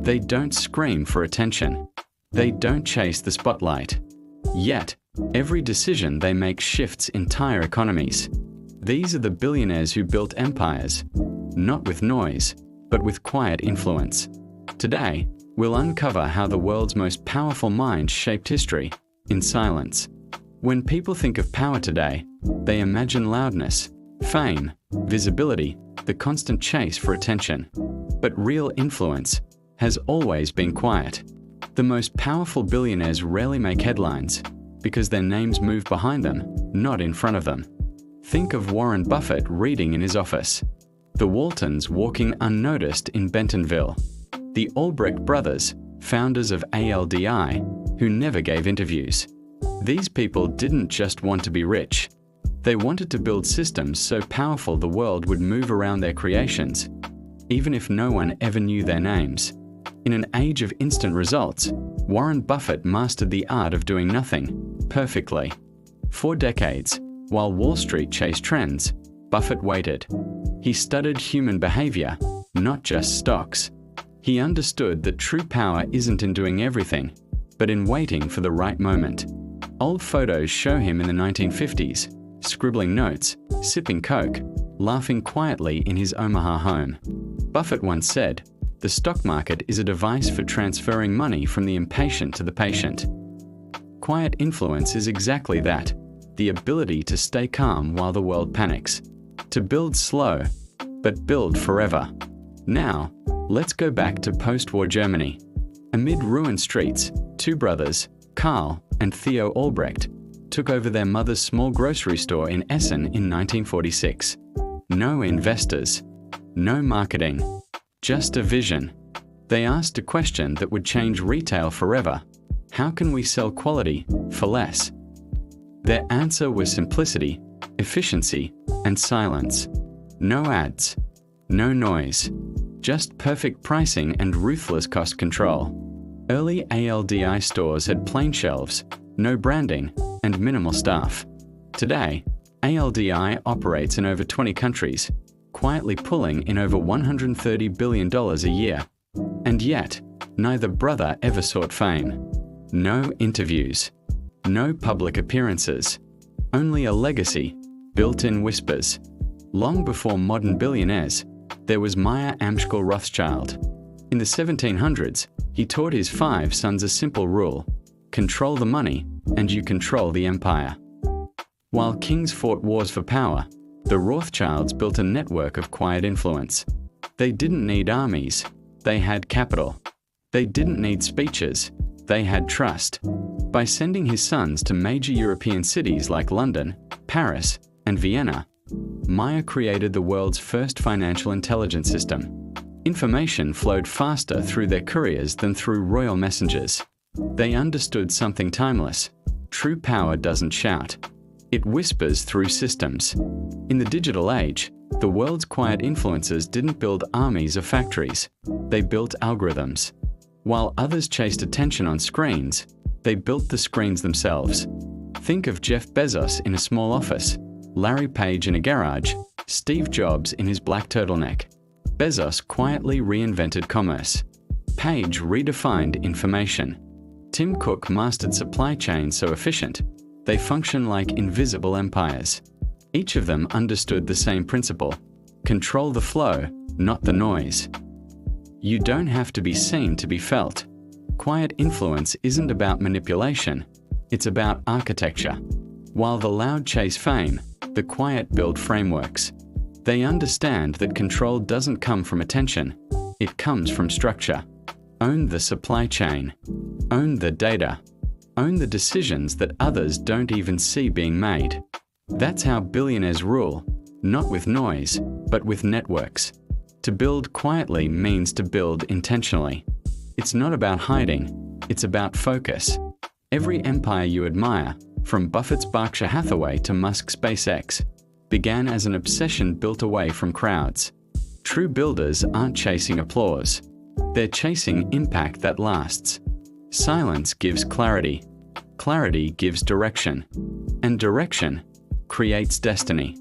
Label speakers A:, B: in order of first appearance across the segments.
A: They don't scream for attention. They don't chase the spotlight. Yet, every decision they make shifts entire economies. These are the billionaires who built empires, not with noise, but with quiet influence. Today, we'll uncover how the world's most powerful minds shaped history in silence. When people think of power today, they imagine loudness, fame, visibility, the constant chase for attention. But real influence has always been quiet. The most powerful billionaires rarely make headlines because their names move behind them, not in front of them. Think of Warren Buffett reading in his office, the Waltons walking unnoticed in Bentonville, the Albrecht brothers, founders of ALDI, who never gave interviews. These people didn't just want to be rich. They wanted to build systems so powerful the world would move around their creations, even if no one ever knew their names. In an age of instant results, Warren Buffett mastered the art of doing nothing perfectly. For decades, while Wall Street chased trends, Buffett waited. He studied human behavior, not just stocks. He understood that true power isn't in doing everything, but in waiting for the right moment. Old photos show him in the 1950s, scribbling notes, sipping Coke, laughing quietly in his Omaha home. Buffett once said, "The stock market is a device for transferring money from the impatient to the patient." Quiet influence is exactly that, the ability to stay calm while the world panics. To build slow, but build forever. Now, let's go back to post-war Germany. Amid ruined streets, two brothers, Karl and Theo Albrecht, took over their mother's small grocery store in Essen in 1946. No investors, no marketing, just a vision. They asked a question that would change retail forever. How can we sell quality for less? Their answer was simplicity, efficiency, and silence. No ads, no noise, just perfect pricing and ruthless cost control. Early ALDI stores had plain shelves, no branding, and minimal staff. Today, ALDI operates in over 20 countries, quietly pulling in over $130 billion a year. And yet, neither brother ever sought fame. No interviews, no public appearances, only a legacy, built in whispers. Long before modern billionaires, there was Meyer Amschel Rothschild. In the 1700s, he taught his 5 sons a simple rule: control the money, and you control the empire. While kings fought wars for power, the Rothschilds built a network of quiet influence. They didn't need armies, they had capital. They didn't need speeches, they had trust. By sending his sons to major European cities like London, Paris, and Vienna, Meyer created the world's first financial intelligence system. Information flowed faster through their couriers than through royal messengers. They understood something timeless. True power doesn't shout. It whispers through systems. In the digital age, the world's quiet influencers didn't build armies or factories. They built algorithms. While others chased attention on screens, they built the screens themselves. Think of Jeff Bezos in a small office, Larry Page in a garage, Steve Jobs in his black turtleneck. Bezos quietly reinvented commerce. Page redefined information. Tim Cook mastered supply chains so efficient, they function like invisible empires. Each of them understood the same principle: control the flow, not the noise. You don't have to be seen to be felt. Quiet influence isn't about manipulation, it's about architecture. While the loud chase fame, the quiet build frameworks. They understand that control doesn't come from attention, it comes from structure. Own the supply chain. Own the data. Own the decisions that others don't even see being made. That's how billionaires rule, not with noise, but with networks. To build quietly means to build intentionally. It's not about hiding, it's about focus. Every empire you admire, from Buffett's Berkshire Hathaway to Musk's SpaceX, began as an obsession built away from crowds. True builders aren't chasing applause. They're chasing impact that lasts. Silence gives clarity. Clarity gives direction. And direction creates destiny.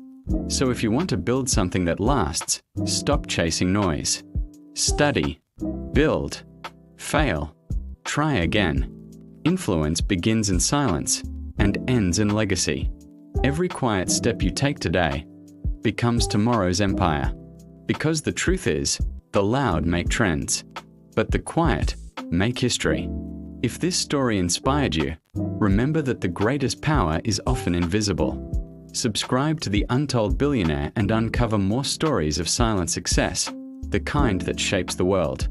A: So if you want to build something that lasts, stop chasing noise. Study, build, Fail. Try again. Influence begins in silence and ends in legacy. Every quiet step you take today becomes tomorrow's empire. Because the truth is, the loud make trends, but the quiet make history. If this story inspired you, remember that the greatest power is often invisible. Subscribe to the Untold Billionaire and uncover more stories of silent success, the kind that shapes the world.